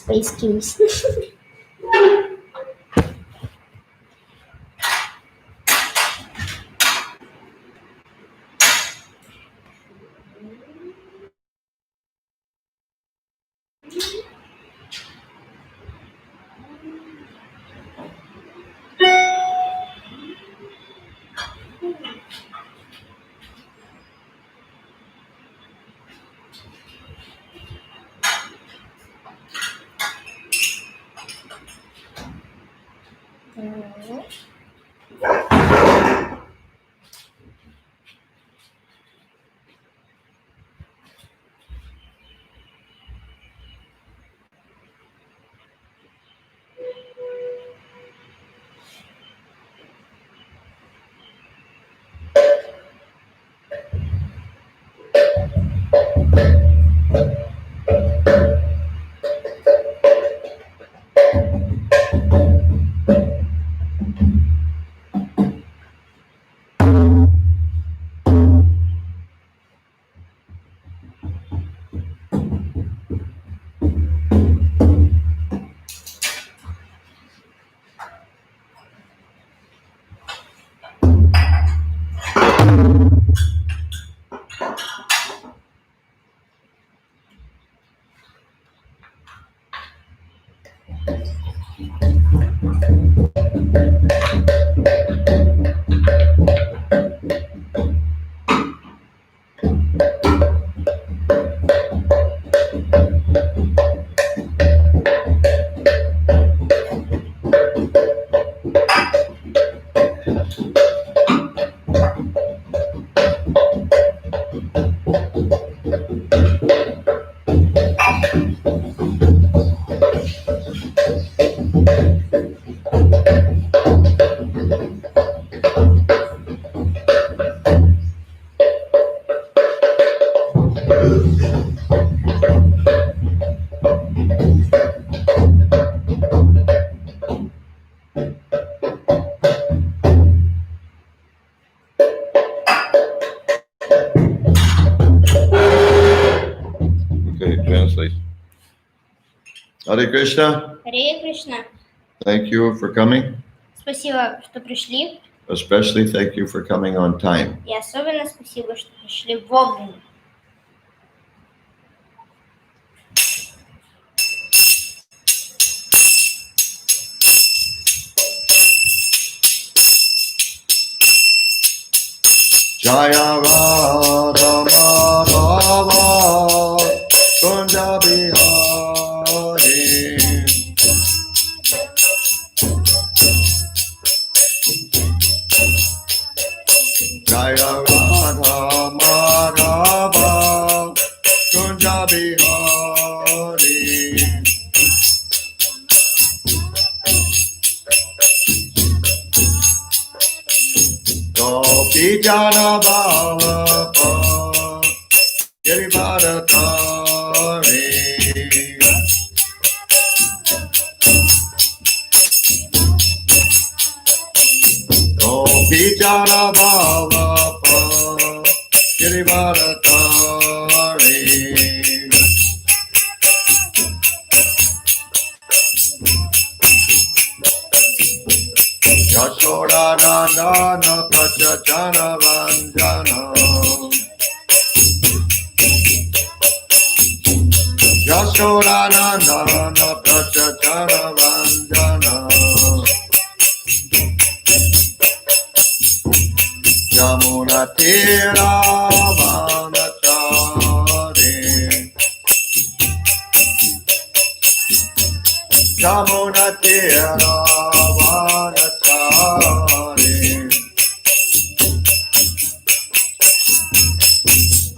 Space Kings. Hare Krishna. Hare Krishna. Thank you for coming. Спасибо, что пришли. Especially thank you for coming on time. И особенно спасибо, что пришли вовремя. Jaya Radha Madhava Kunja Bihari Jaya Radha Madhava Kunja Bihari Gopi Jana Bhava Girivaratari Gopi Jana Bhava Girivaratari Yashoda Nandana Prachachana Vanjana Yashoda Nandana Prachachana Vanjana Yamuna Tira Vanachari Yamuna Tira Vanachari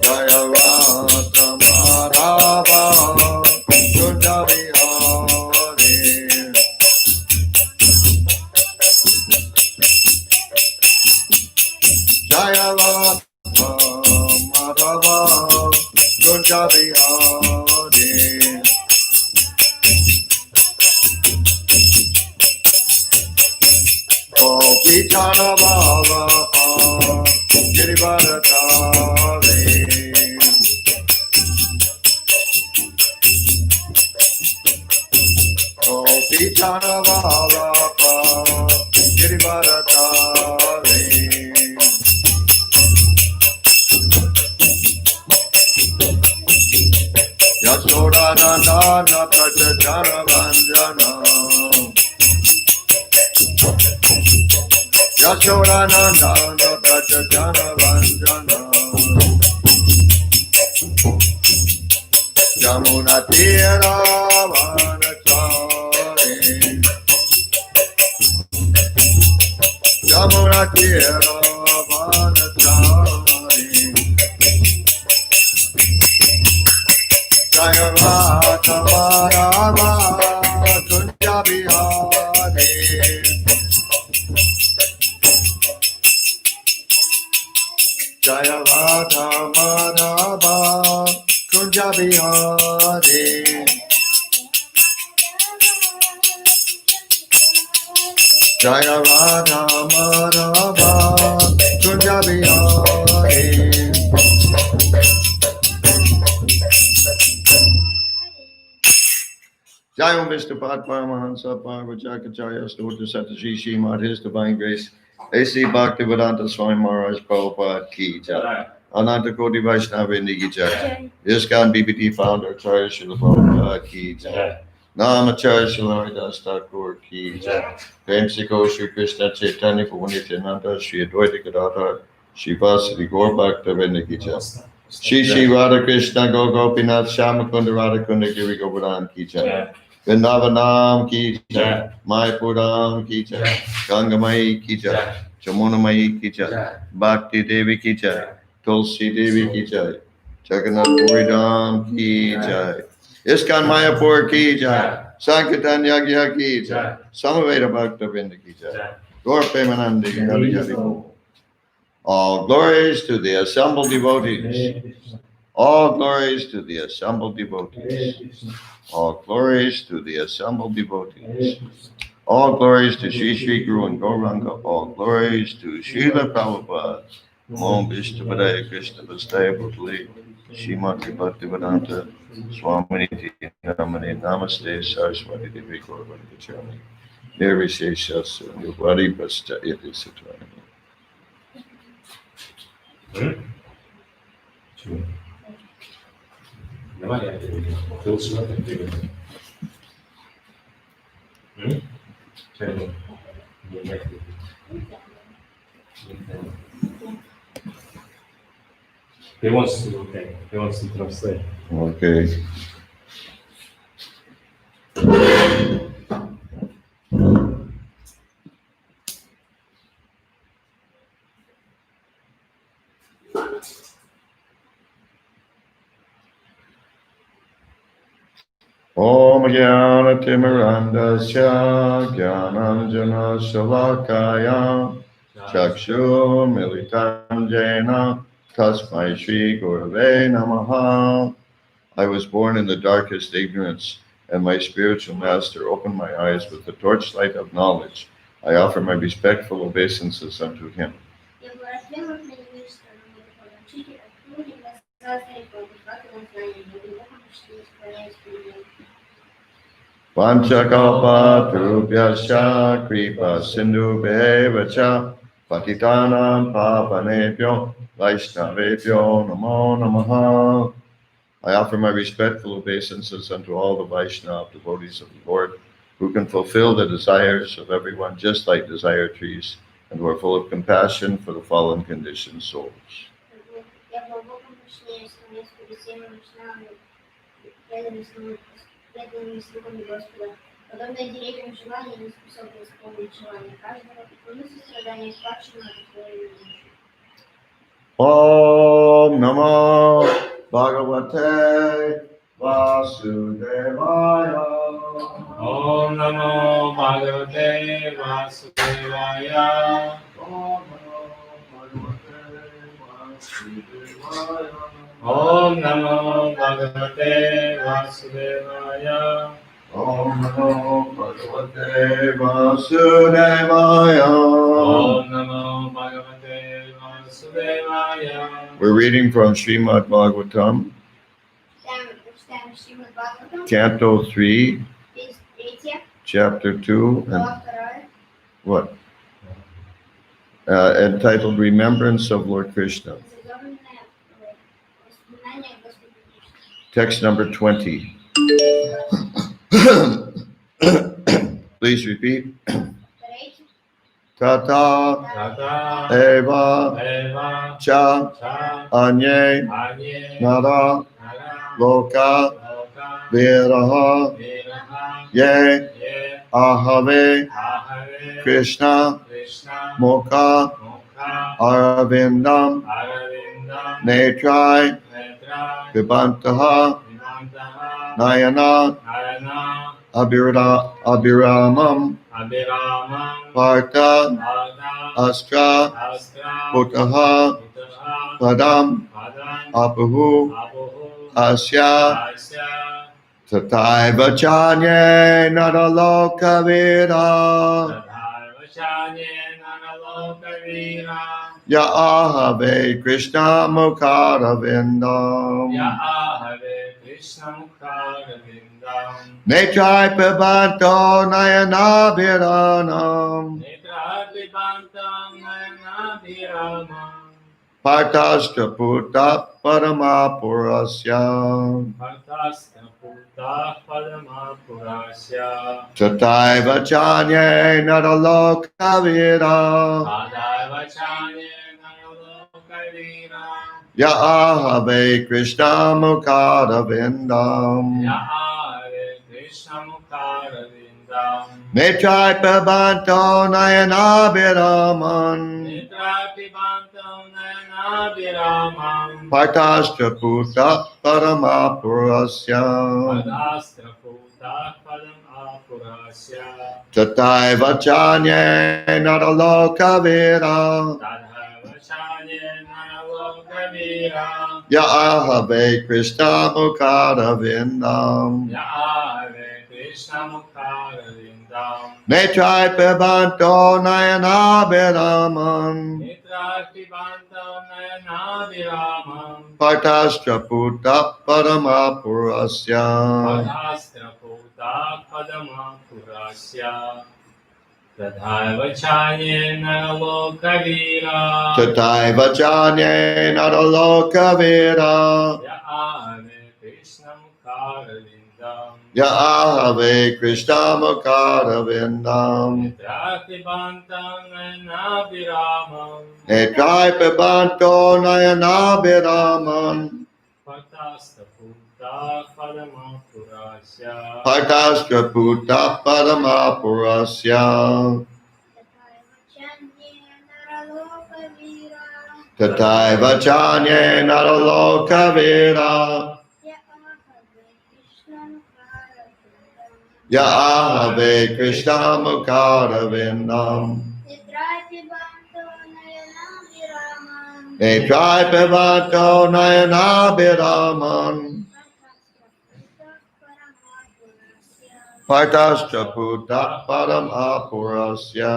Jaya Radha Madhava Kunja Bihari Jaya Radha Madhava Kunja Bihari Gopi Jana Bhava Girivaratari Pichana Valapa Girivaratari Yasodhanandana Prajajana Vanjana Yasodhanandana Prajajana Vanjana Yamuna Tira Vanachari Yamuna Tira Vanachari Jaya Radha Madhava Kunja Bihari Jaya Radha Madhava Kunja Bihari Jaya Radha Madhava Kunja Bihari Jai Om Vishnupat Paramahansa Parvacharya Stota Sataji Srimad His Divine Grace A.C. Bhaktivedanta Swami Maharaj Prabhupada Ki Jai Ananta Koti Vaishnava Indi Ki Jai ISKCON BBD Founder Acharya Srila Prabhupada Ki Jai Namacharya Srila Haridas Thakur Ki Jai Premsiko Sri Krishna Chaitanya Prabhu Nityananda Sri Advaita Gadadhar Sri Vasadi Gaur Bhakta Ki Jai Shri Radha Krishna Go Gopinath Shamakunda Radhakunda Giri Govardhan Ki Jai Vrindavanam Ki Jai Mayapur Ki Jai Gangamai Ki Jai Jamunamai Ki Jai Bhakti Devi Ki Jai Tulsi Devi Ki Jai Jagannath Puri Dham Ki Jai ISKCON Mayapur Ki Jai Sankirtan Yagya Ki Jai Samaveda Bhakta Vrinda Ki Jai Gaur Premanandi Hari Hari Bol. All glories to the assembled devotees. All glories to the assembled devotees. All glories to the assembled devotees. All glories to Sri Sri Guru and Gauranga. All glories to Srila Prabhupada. Om Vishnupadaya Krishna Vastaya Bhutali. Srimati Bhaktivedanta Swami Namane Namaste Saraswati Devi Gauranga Chami. Nirvishesha Yuvadi Bhasta Iti Satvani. He wants to, okay. He wants to translate. Okay. Om Jnana Timirandasya Jnananjana Shalakaya Chakshu Militam Jena Tasmai Shri Gurave Namaha. I was born in the darkest ignorance, and my spiritual master opened my eyes with the torchlight of knowledge. I offer my respectful obeisances unto him. Vanchakalpatarubhyascha kripa sindhu bevacha patitanam papanebhyo vaishnavebhyo namo namaha. I offer my respectful obeisances unto all the Vaishnava devotees of the Lord, who can fulfill the desires of everyone just like desire trees, and who are full of compassion for the fallen conditioned souls. Om Namo Bhagavate Vasudevaya. Om Namo Bhagavate Vasudevaya. Om Namo Bhagavate Vasudevaya. Om Namo Bhagavate Vasudevaya. Om Namo Bhagavate Vasudevaya. Om Namo Bhagavate Vasudevaya. We're reading from Srimad Bhagavatam, Canto 3, chapter 2, and Глава 2. what? Entitled Remembrance of Lord Krishna. Заглавленное воспоминание о Господе Кришне. Text number 20. Please repeat. Повторяйте. Tata Tata eva Eva cha Cha anye Anye nara Nara loka Loka viraha Viraha ye Ye ahave Ahave Krishna Krishna mokha Mukha aravindam Aravindam netrai Netra vibantaha Vimantaha nayana Narana abhiramam Abhiramam partha Bhagavatam astra Astra putaha Utaha padam Padam apuhu Abuhu asya Asya tataiva chanye naraloka vida Tadharvachanye Nanalokavira ya ahave Krishna mukharavindam Ya Ahave Krishna Mukharavindam netrai pibanto nayanabhiranam Netrabibantam Nayanabhiramam partastra puta paramapurasya Bhaktasta Puta Padamapurasya tataiva chanye naraloka vida Tadharvachanye Nanalokavira ya ahave Krishna mukharavindam Ya Hare Krishna Mukharavindam netrai pibanto nayanabhiraman Netrapibantam Nayanabhiramam partastra puta paramapurasya Padastra Puta Padam Apurasya tataiva chanye naraloka vida Tadharvachanye Nanalokavira ya ahave Krishna mukharavindam Ya Hare Krishna Mukharavindam netrai pibanto nayanabhiraman Netrapibantam Nayanabhiramam partastra puta paramapurasya Padastra Puta Padamapurasya Tadharvachanye Nanalokavira tataiva chanye naraloka vida Ya Hare Krishna Mukharavindam ya ahave Krishna mukharavindam Netrapibantam Nayanabhiramam netrai pibanto nayanabhiraman Patasta Puta Padamapurasya partastra puta paramapurasya tataiva chanye naraloka vida ya ahave Krishna mukharavindam netrai pibanto nayanabhiraman partastra puta paramapurasya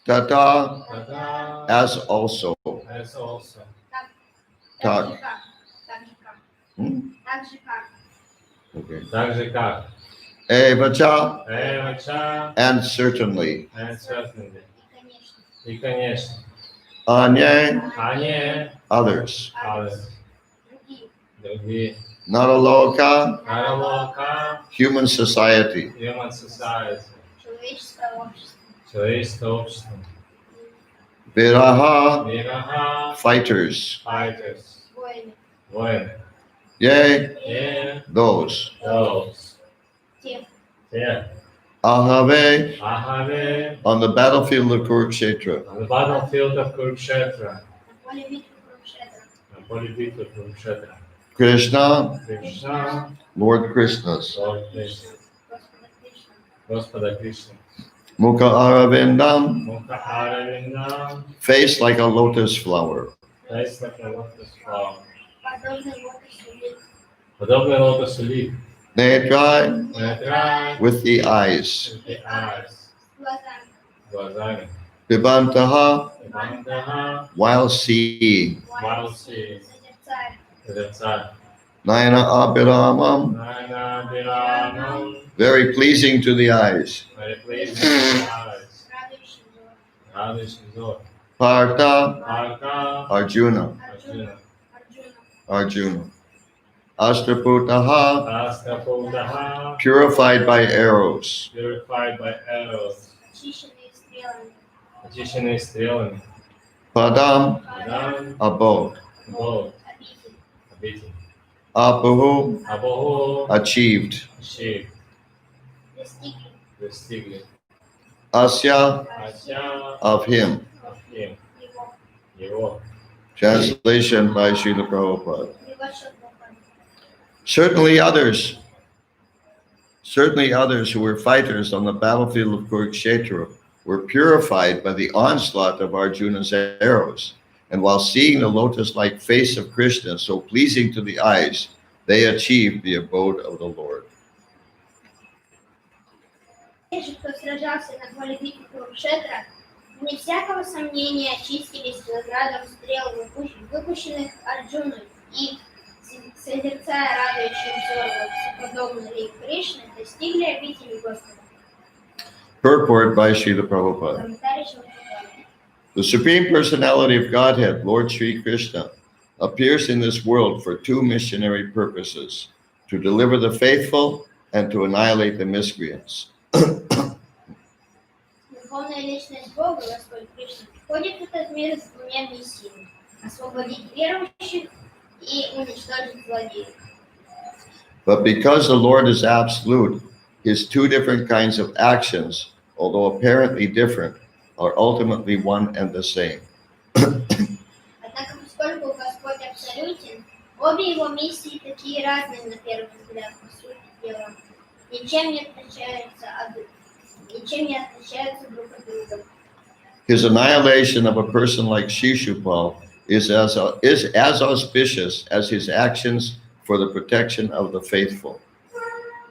tata Tata as also as also tak. Hmm? Okay. также как Evacha Evacha and certainly and certainly и конечно anye они others others другие naraloka Naraloka human society human society Человеческое общество. человеческое общество viraha Viraha fighters fighters Воины. воины yea и those those Те. те ahave Ahave on the battlefield of Kurukshetra on the battlefield of Kurukshetra На поле битвы Курукшетра. на поле битвы Kurukshetra Krishna Krishna Lord Krishna's Lord Krishna Господа Кришна. Господа Кришна mukha aravindam Mukha Aravindam face like a lotus flower face like a lotus flower Подобный лотосу лист. подобный лотосу лист netrai Netра with the eyes with the eyes Глазами. глазами pibantaha Ивантаха while seeing while seeing Созерцали. созерцали Nayana Abhiramam, Nayana Viramam, very pleasing to the eyes. very pleasing to the eyes. Радующий взор. Radha Shizor. Partha, Arka, Arjuna, Arjuna. Arjuna. Astraputaha, Astapodaha, purified by arrows. purified by arrows. Очищенные стрелами. Очищенные стрелами. Padam, Адам, abode. Бог, Обитель. обитель. Apuhu, Абоху, achieved. Шив, Достигли. достигли. Asya, Ася, of him. Ахим, Его. его. Translation by Srila Prabhupada. Превосшед Бога. Certainly others who were fighters on the battlefield of Kurukshetra were purified by the onslaught of Arjuna's arrows. And while seeing the lotus-like face of Krishna so pleasing to the eyes, they achieved the abode of the Lord. Те же, кто сражался на поле битвы Курукшетра, вне всякого сомнения очистились градом стрел, выпущенных Арджуной, и, созерцая радующий взор подобный лик Кришны, достигли обители Господа. Purport by Srila Prabhupada. Комментарий Шрила Прабхупады. The Supreme Personality of Godhead, Lord Sri Krishna, appears in this world for two missionary purposes: to deliver the faithful and to annihilate the miscreants. Верховная личность Бога, Господь Кришна, входит в этот мир с двумя миссиями: освободить верующих и уничтожить злодеев. But because the Lord is absolute, his two different kinds of actions, although apparently different, are ultimately one and the same. Однако, поскольку Господь абсолютен, обе его миссии такие разные на первый взгляд, по сути дела, ничем не отличаются друг от друга. His annihilation of a person like Shishupal is as auspicious as his actions for the protection of the faithful.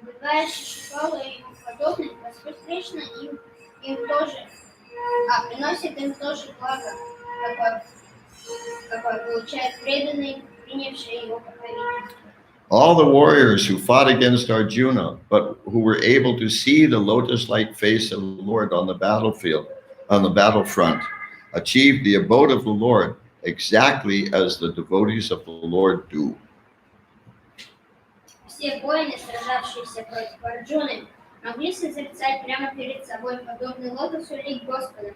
Убивая Шишупала и ему подобных, Господь Кришна им тоже, приносит им тоже благо, какое получают преданные, принявшие его покровительство. All the warriors who fought against Arjuna, but who were able to see the lotus-like face of the Lord on the battlefield, on the battlefront, achieved the abode of the Lord exactly as the devotees of the Lord do. Все воины, сражавшиеся против Арджуны, могли созерцать прямо перед собой подобный лотосу лик Господа,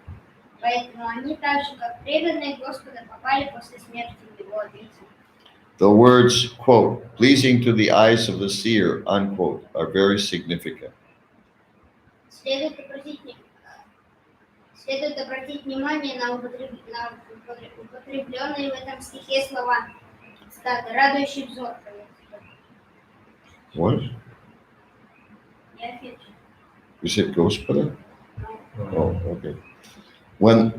поэтому они так же, как преданные Господа, попали после смерти в его обитель. The words, quote, pleasing to the eyes of the seer, unquote, are very significant. Следует обратить внимание на употребленные в этом стихе слова. Цитата: «Радующий взор». What? Я отвечу. You said Gospoda? Oh, okay. When,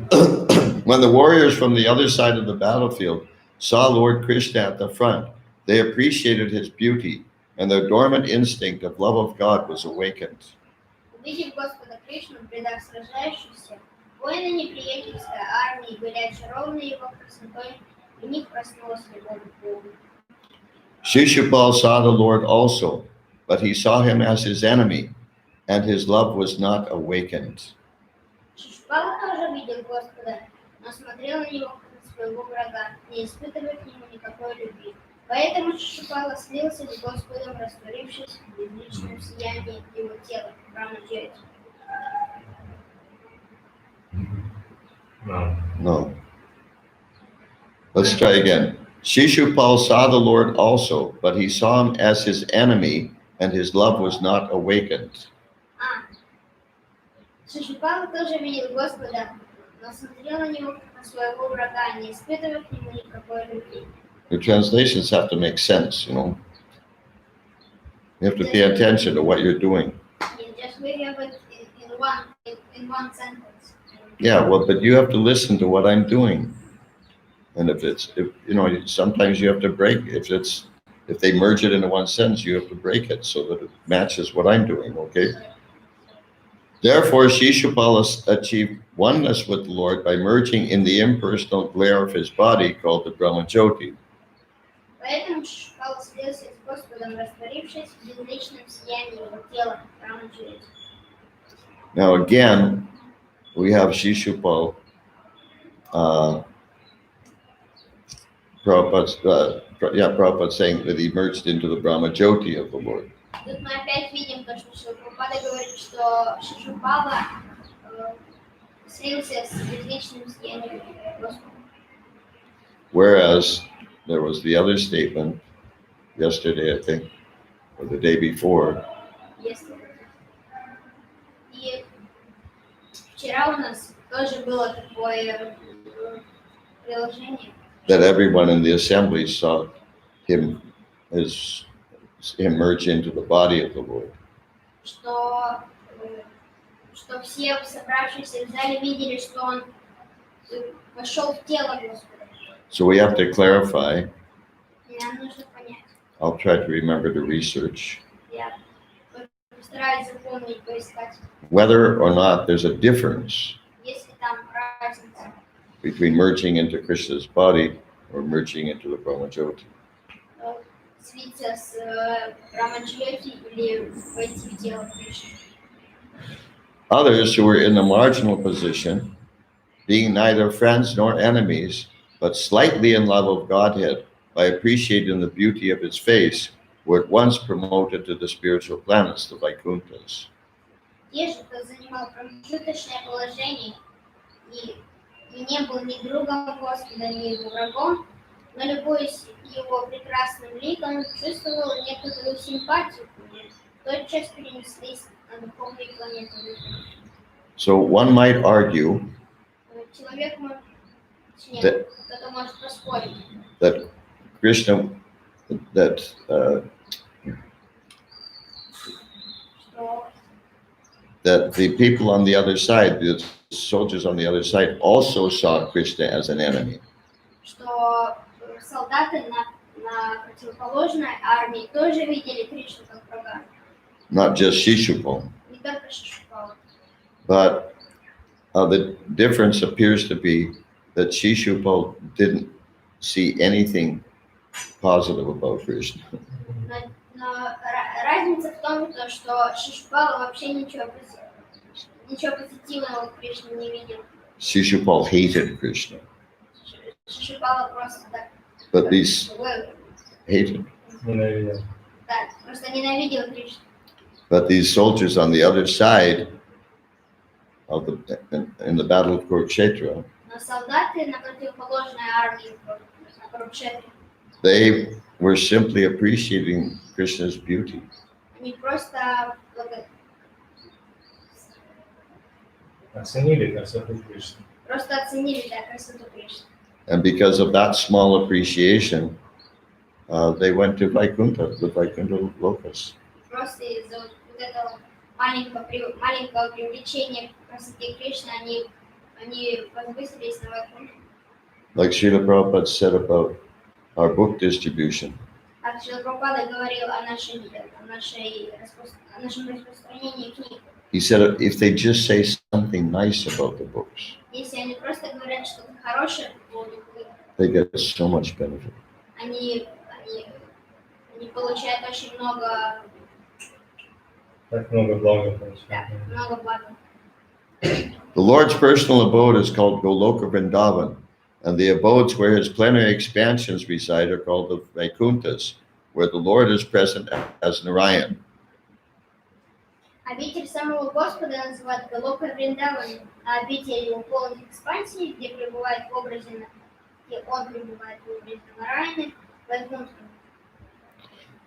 when the warriors from the other side of the battlefield saw Lord Krishna at the front, they appreciated his beauty, and their dormant instinct of love of God was awakened. Увидев Господа Кришну в рядах сражающихся, воины неприятельской армии были очарованы его красотой, и в них проснулась любовь к Богу. Shishupal saw the Lord also, but he saw him as his enemy, and his love was not awakened. Шишупала тоже видел Господа, но смотрел на него как на своего врага, не испытывая к нему никакой любви. Поэтому Шишупала слился с Господом, растворившись в безличном сиянии его тела, Брахмаджоти. No. Let's try again. Shishupal saw the Lord also, but he saw him as his enemy, and his love was not awakened. Шишупала тоже видел Господа, но смотрел на него как на своего врага, не испытывая к нему никакой любви. The translations have to make sense, you know. You have to pay attention to what you're doing. Just we have it in one sentence. Yeah, well, but you have to listen to what I'm doing. And if sometimes you have to break, if they merge it into one sentence, you have to break it so that it matches what I'm doing, okay? Therefore, Shishupala achieved oneness with the Lord by merging in the impersonal glare of his body called the Brahmajyoti. Поэтому Шишупала слился с Господом, растворившись в безличном сиянии его тела, Рамаджиоти. Now again, we have Shishupal, Prabhupada saying that he merged into the Brahma Jyoti of the Lord. Тут мы опять видим то, что Шилапрабхупада говорит, что Шишупала слился с безличным сиянием Господа. Whereas there was the other statement yesterday, I think, or the day before, Если. И вчера у нас тоже было такое приложение, that everyone in the assembly saw him merge into the body of the Lord. что все собравшиеся в зале видели, что он вошел в тело Господа. So we have to clarify. И нам нужно понять. I'll try to remember to research Я постараюсь запомнить, поискать, whether or not there's a difference есть ли там разница between merging into Krishna's body or merging into the Brahma Jyoti. слиться с Рамаджиоти или войти в тело Кришны. Others who were in the marginal position, being neither friends nor enemies, but slightly in love of Godhead, by appreciating the beauty of his face, were at once promoted to the spiritual planets, the Vaikunthas. Те же, кто занимал промежуточное положение и не был ни другом Господа, ни его врагом, но, любуясь его прекрасным ликом, чувствовал некоторую симпатию к нему, тотчас перенеслись на духовные планеты. So one might argue Человек может, That- кто-то может поспорить, that Krishna, that что that the people on the other side, the soldiers on the other side, also saw Krishna as an enemy. Солдаты на противоположной армии тоже видели Кришну как врага, Not just Shishupal, не только Шишупала. but the difference appears to be that Shishupal didn't see anything positive about Krishna. Но разница в том, что Шишупала вообще ничего позитивного в Кришне не видел. Shishupal hated Krishna, Шишупала просто так but these hated, Ненавидел. просто ненавидел Кришну. but these soldiers on the other side of in the battle of Kurukshetra, Но солдаты на противоположной армии, на Курукшетре, they were simply appreciating Krishna's beauty. они просто Оценили красоту Кришны. оценили красоту Кришны. And because of that small appreciation, they went to Vaikuntha, the Vaikuntha Lokas. Просто из-за вот этого маленького привлечения к красоте Кришны они возвысились на Вайкунтху. Like Srila Prabhupada said about our book distribution. Как Шрила говорил о нашем распространении книг. He said if they just say something nice about the books, Если они просто говорят что-то хорошее по поводу книг, they get so much benefit. они получают очень много, Так много блага получают. много блага. The Lord's personal abode is called Goloka Vrindavan, and the abodes where his plenary expansions reside are called the Vaikunthas, where the Lord is present as Narayan. Обитель самого Господа называют Галока Вриндаван, а обитель его полных экспансий, где пребывает в образе, где он пребывает в образе Нараяны, Вайкунтхом.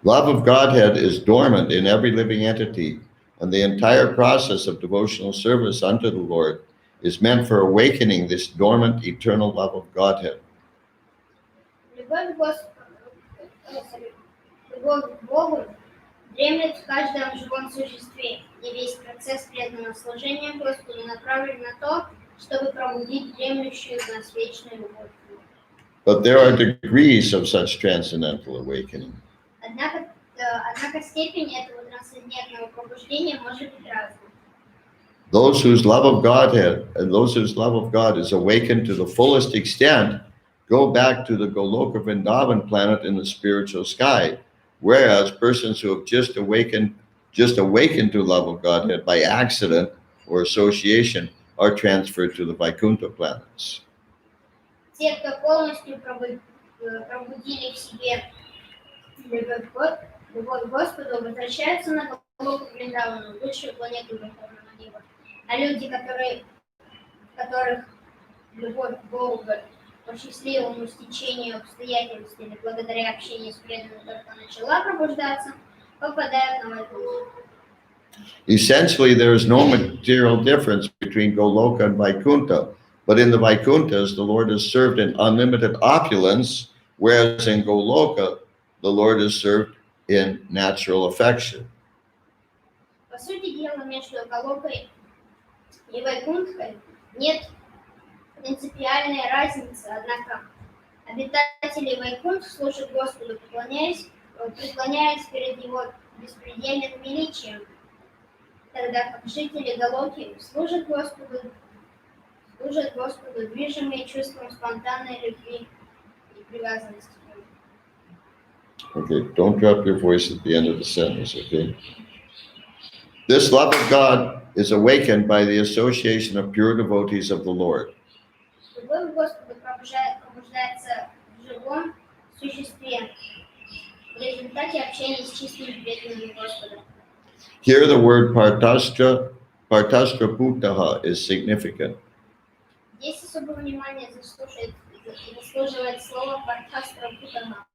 Love of Godhead is dormant in every living entity, and the entire process of devotional service unto the Lord is meant for awakening this dormant eternal love of Godhead. Любовь к Богу дремлет в каждом живом существе, и весь процесс преданного служения Господу направлен на то, чтобы пробудить дремлющую в нас вечную любовь. But there are degrees of such transcendental awakening. Однако степень этого трансцендентного пробуждения может быть разной. Those whose love of Godhead and those whose love of God is awakened to the fullest extent go back to the Goloka Vrindavan planet in the spiritual sky, whereas persons who have just awakened to love of Godhead by accident or association are transferred to the Vaikuntha planets. Те, кто полностью пробудили в себе любовь к Господу, возвращаются на Галоку Вриндавану, высшую планету Верховного Неба. А люди, которых любовь к Богу по счастливому стечению обстоятельств или благодаря общению с преданными только начала пробуждаться, попадают на Вайкунтху. Essentially, there is no material difference between Goloka and Vaikuntha, but in the Vaikunthas, the Lord is served in unlimited opulence, whereas in Goloka, the Lord is served in natural affection. По сути дела, между Галокой и Вайкунтхой нет принципиальной разницы, однако обитатели Вайкунтх служат Господу, преклоняясь перед Его беспредельным величием, тогда как жители Галоки служат Господу, движимые чувством спонтанной любви и привязанности к Нему. Okay, don't drop your voice at the end of the sentence, okay? This love of God is awakened by the association of pure devotees of the Lord. Любовь к Господу пробуждается в живом существе в результате общения с чистыми преданными Господа. Here the word partastra putaha is significant. Здесь особое внимание заслуживает слово «партхастра путаха».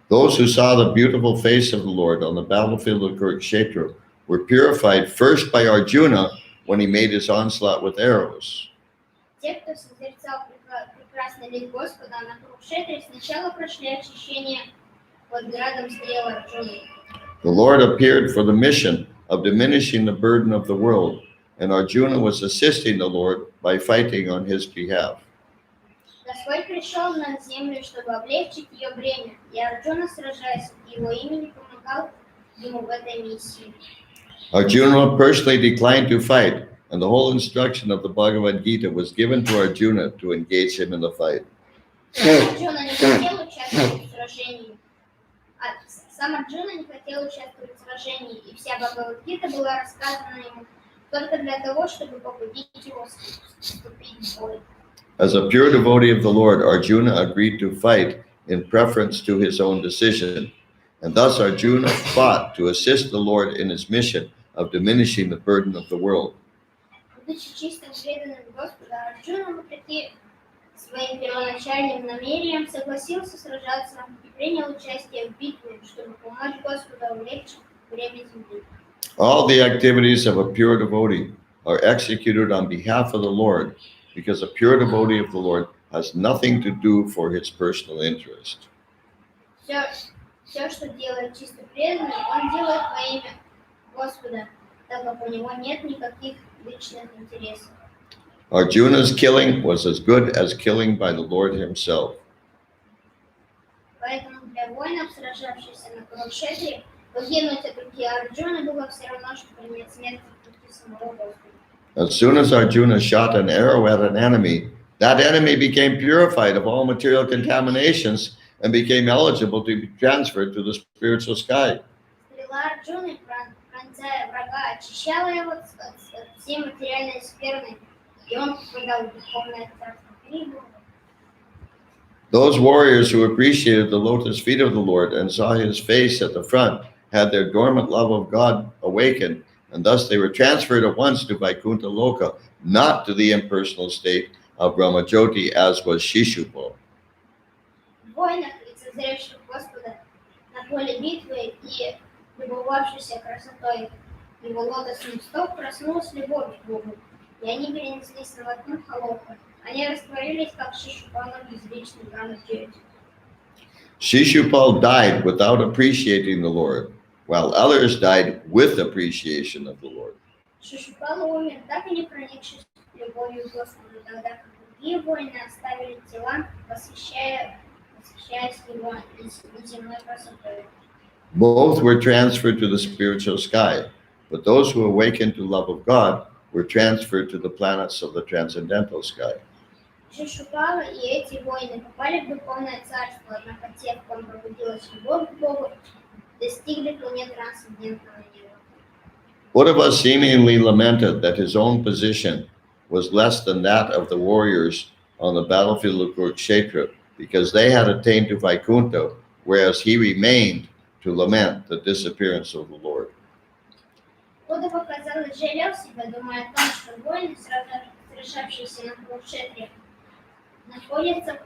Those who saw the beautiful face of the Lord on the battlefield of Kurukshetra were purified first by Arjuna when he made his onslaught with arrows. Те, кто созерцал прекрасный лик Господа на Курукшетре, сначала прошли очищение под градом стрел Арджуны. The Lord appeared for the mission of diminishing the burden of the world, and Arjuna was assisting the Lord by fighting on his behalf. Господь пришел на землю, чтобы облегчить ее бремя, и Арджуна, сражаясь от его имени, помогал ему в этой миссии. Arjuna personally declined to fight, and the whole instruction of the Bhagavad Gita was given to Arjuna to engage him in the fight. Арджуна не хотел участвовать в сражении. Сам Арджуна не хотел участвовать в сражении, и вся Бхагавад-гита была рассказана ему только для того, чтобы побудить его вступить в бой. As a pure devotee of the Lord, Arjuna agreed to fight in preference to his own decision, and thus Arjuna fought to assist the Lord in his mission of diminishing the burden of the world. Будучи чистым преданным Господу, Арджуна, вопреки своим первоначальным намерениям, согласился сражаться и принял участие в битве, чтобы помочь Господу облегчить бремя земли. All the activities of a pure devotee are executed on behalf of the Lord, because a pure devotee of the Lord has nothing to do for his personal interest. Все, что делает чисто преданный, он делает во имя Господа, так как у него нет никаких личных интересов. Arjuna's killing was as good as killing by the Lord himself. Поэтому для воинов, сражавшихся на Курукшетре, погибнуть от руки Арджуны было все равно, что принять смерть от руки самого Господа. As soon as Arjuna shot an arrow at an enemy, that enemy became purified of all material contaminations and became eligible to be transferred to the spiritual sky. Стрела Арджуны, пронзая врага, очищала его от всей материальной скверны, и он попадал в духовное царство Кришны. Those warriors who appreciated the lotus feet of the Lord and saw his face at the front had their dormant love of God awakened, and thus they were transferred at once to Vaikuntha Loka, not to the impersonal state of Brahmajyoti as was Shishupal. В войнах, лицезревших Господа на поле битвы и любовавшихся красотой его лотосных стоп, проснулась любовь к Богу, и они перенеслись на Вайкунтха Лока. Они растворились, как Шишупала в безличном Брахмаджоти. Shishupal died without appreciating the Lord, while others died with appreciation of the Lord. Шишупала умер, так и не проникшись любовью к Господу, тогда как другие воины оставили тела, восхищаясь его неземной красотой. Both were transferred to the spiritual sky, but those who awakened to love of God were transferred to the planets of the transcendental sky. чашу упала, и эти воины попали в духовное царство, однако те, в ком пробудилась любовь к Богу, достигли вполне трансцендентного неба. Uddhava seemingly lamented that his own position was less than that of the warriors on the battlefield of Kurukshetra because they had attained to Vaikuntha, whereas he remained to lament the disappearance of the Lord. Удава, казалось, жалел себя, думая о том, что воины, сражавшиеся на Курукшетре, находятся в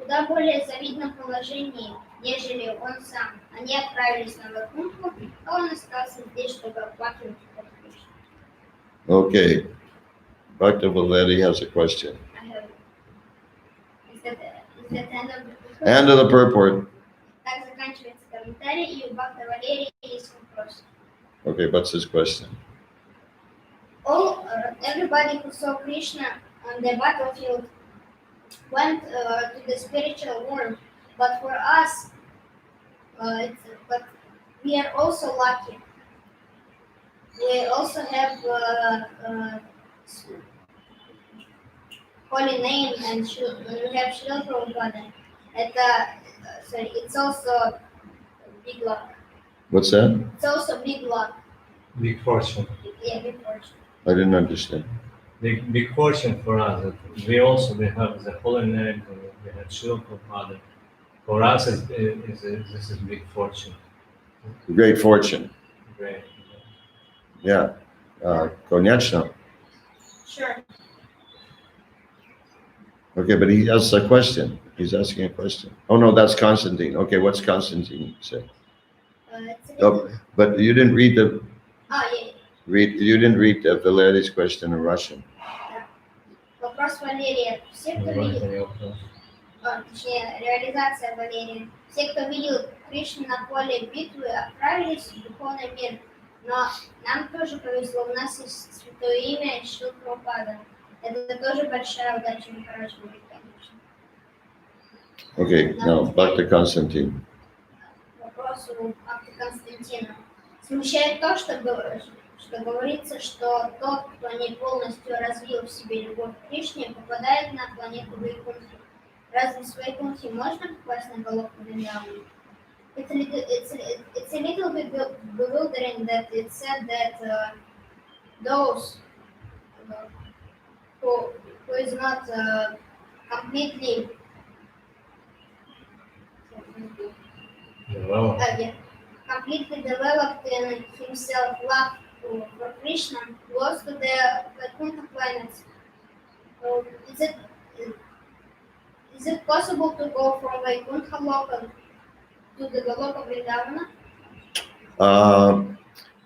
куда более завидном положении, нежели он сам. Они отправились на Вайкунтху, а он остался здесь, чтобы оплакивать их от Кришны. Okay, Bhakta Valeti has a question. Is that the end of the End of the purport. Так заканчивается комментарий, и у Бхакта Валерия есть вопрос. Okay, what's his question? Everybody who saw Krishna on the battlefield went to the spiritual world, but for us, but we are also lucky. We also have holy name, and we have Srila Prabhupada. It's also big luck. What's that? It's also big luck. Big fortune. Yeah, big fortune. I didn't understand. Big fortune for us. That we have the holy name. We have Srila Prabhupada. For us, this is big fortune. Great fortune. Great. Yeah. Конечно. Sure. Okay, but he has a question. He's asking a question. Oh, no, that's Constantine. Okay, what's Constantine say? Oh, but you didn't read the Yeah. you didn't read the Valeri's question in Russian. Вопрос Валерия. Все, кто видел, точнее, реализация Валерия. Все, кто видел Кришну на поле битвы, отправились в духовный мир. Но нам тоже повезло, у нас есть святое имя Шрила Прабхупада. Это тоже большая удача, короче, будет, конечно. Okay, now back to Constantine. Вопрос у Бхакти Константина. Смущает то, что говорится, что тот, кто не полностью развил в себе любовь к Кришне, попадает на планету Вайкунтхи. Разве с Вайкунтхи можно попасть на головку Вриндавана? It's a little bit bewildering that it said that those who is not completely completely developed in himself love for Krishna goes to the Vaikuntha planets. So is it possible to go from Vaikuntha Loka to the Goloka Vrindavana?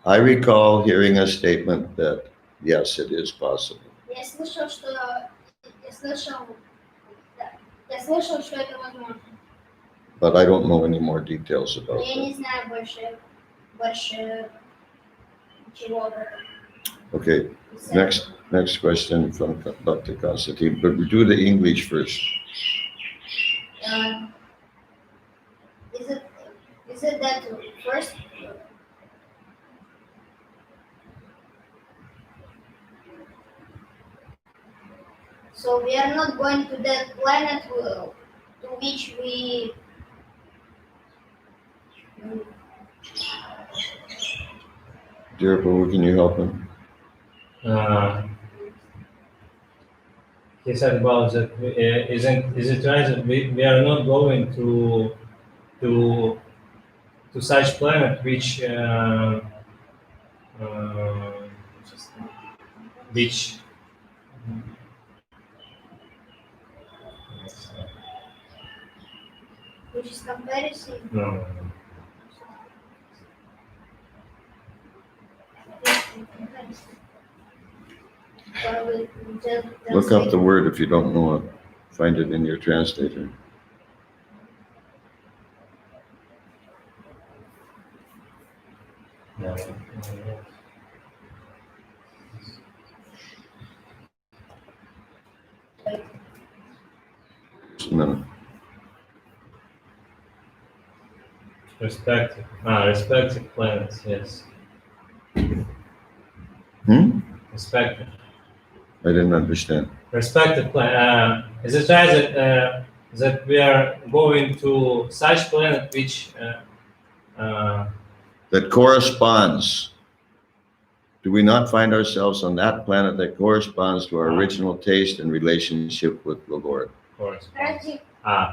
I recall hearing a statement that yes, it is possible. Я слышал, что это возможно. But I don't know any more details about Но я не it. знаю больше чего. Okay, next question from Dr. Constantine, but we do the English first. Is it that first? So we are not going to that planet to which we Dear Prabhu, can you help him? He said about that. Is it right that we are not going to such planet which which is comparison? no. Look up the word if you don't know it. Find it in your translator. No. Just a minute. Respective planets, yes. Hmm? Respective. I didn't understand. Perspective plan. Is it right that we are going to such planet which That corresponds. Do we not find ourselves on that planet that corresponds to our original taste and relationship with the Lord? corresponds? Разве,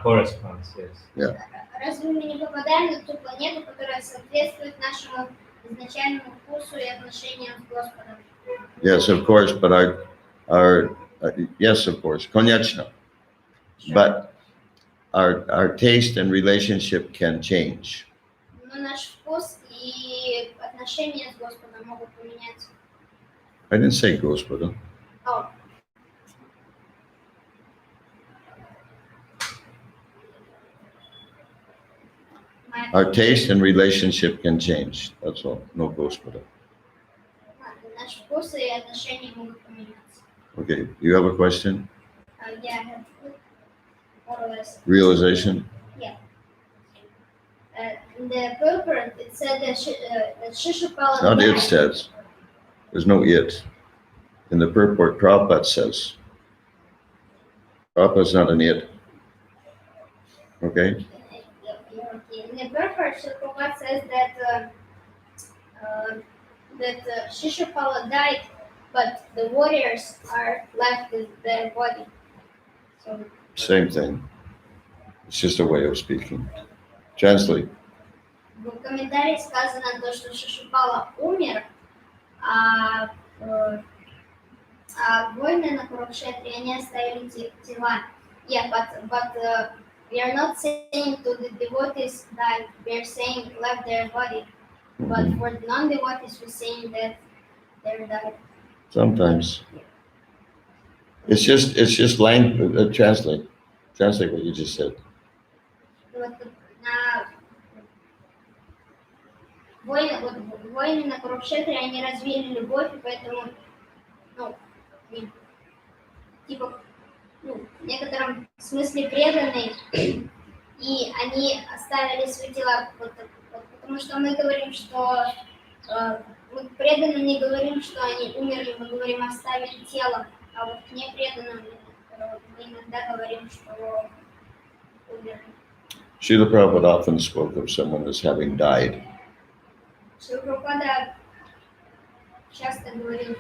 Corresponds, yes. разве мы не попадаем на ту планету, которая соответствует нашему изначальному вкусу и отношениям с Господом? Yes, of course, but yes, of course, конечно. But our taste and relationship can change. Но наш вкус и отношения с Господом могут поменяться. I didn't say Господа. О, Our taste and relationship can change. That's all. No Господа. Наши вкусы и отношения могут поменяться. Okay, you have a question? Я have more or less. Realization? In the purport, it said that Shishupala Not it died. says. There's no it. In the purport, Prabhupada says. Prabhupada's not an it. Okay? In the purport, Shishupala says that Shishupala died, but the warriors are left with their body. So Same thing. It's just a way of speaking. Translate. в комментарии сказано то, что Шишупала умер, а воины на Курукшетре, они оставили тела. Yeah, but we are not saying to the devotees that we are saying left their body, but for the non-devotees we're saying that they're died. Sometimes. It's just language. Translate what you just said. Воины на Курукшетре, они развили любовь, и поэтому, типа, в некотором смысле преданные, и они оставили свои тела, потому что мы говорим, что мы преданным не говорим, что они умерли, мы говорим, оставили тело, а вот непреданным мы иногда говорим, что умерли. Srila Prabhupada often spoke of someone as having died. Шрила Прабхупада часто говорил,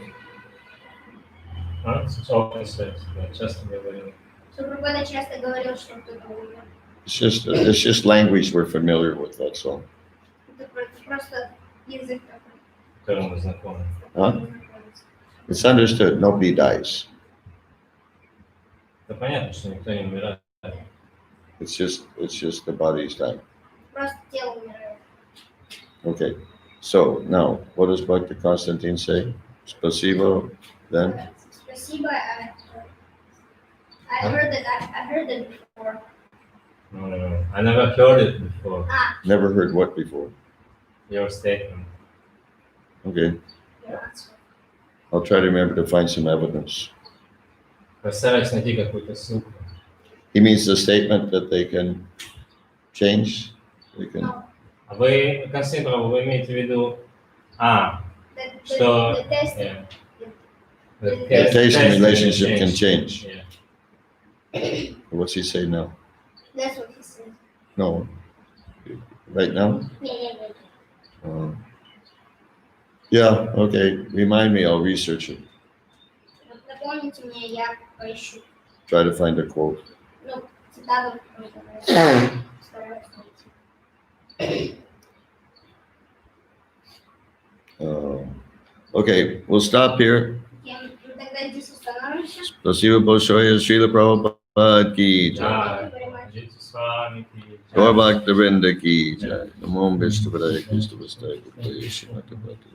Шрила Прабхупада часто говорил, что кто-то умер. It's just language we're familiar with, that's all. Это просто язык такой. Которым мы знакомы. Huh? It's understood. Nobody dies. Да понятно, что никто не умирает. It's just the body's dying. Просто тело умирает. Okay. So now, what does Bhakti Constantine say? Spasibo, then? Спасибо. I heard that before. No, I never heard it before. Never heard what before? Your statement. Okay. Your answer. I'll try to remember to find some evidence. Постараюсь найти какую-то ссылку. He means the statement that they can change? They can. No. А вы, Константин Прабhu, вы имеете в виду... The test. Yeah. The taste and relationship can change. Yeah. What's he say now? That's what he said. No. Right now? Yeah. Yeah, okay. Remind me, I'll research it. Напомните мне, я поищу. Try to find a quote. Цитату стараюсь найти. Okay, we'll stop here. Тогда здесь остановимся. Спасибо большое, Шрила Прабхупад ки джай. Жить с вами. Gaur Bhakta Vrinda ki jai. Namo Vishnu Padaya Krishna Vastai Gupta Yeshimata Bhakti.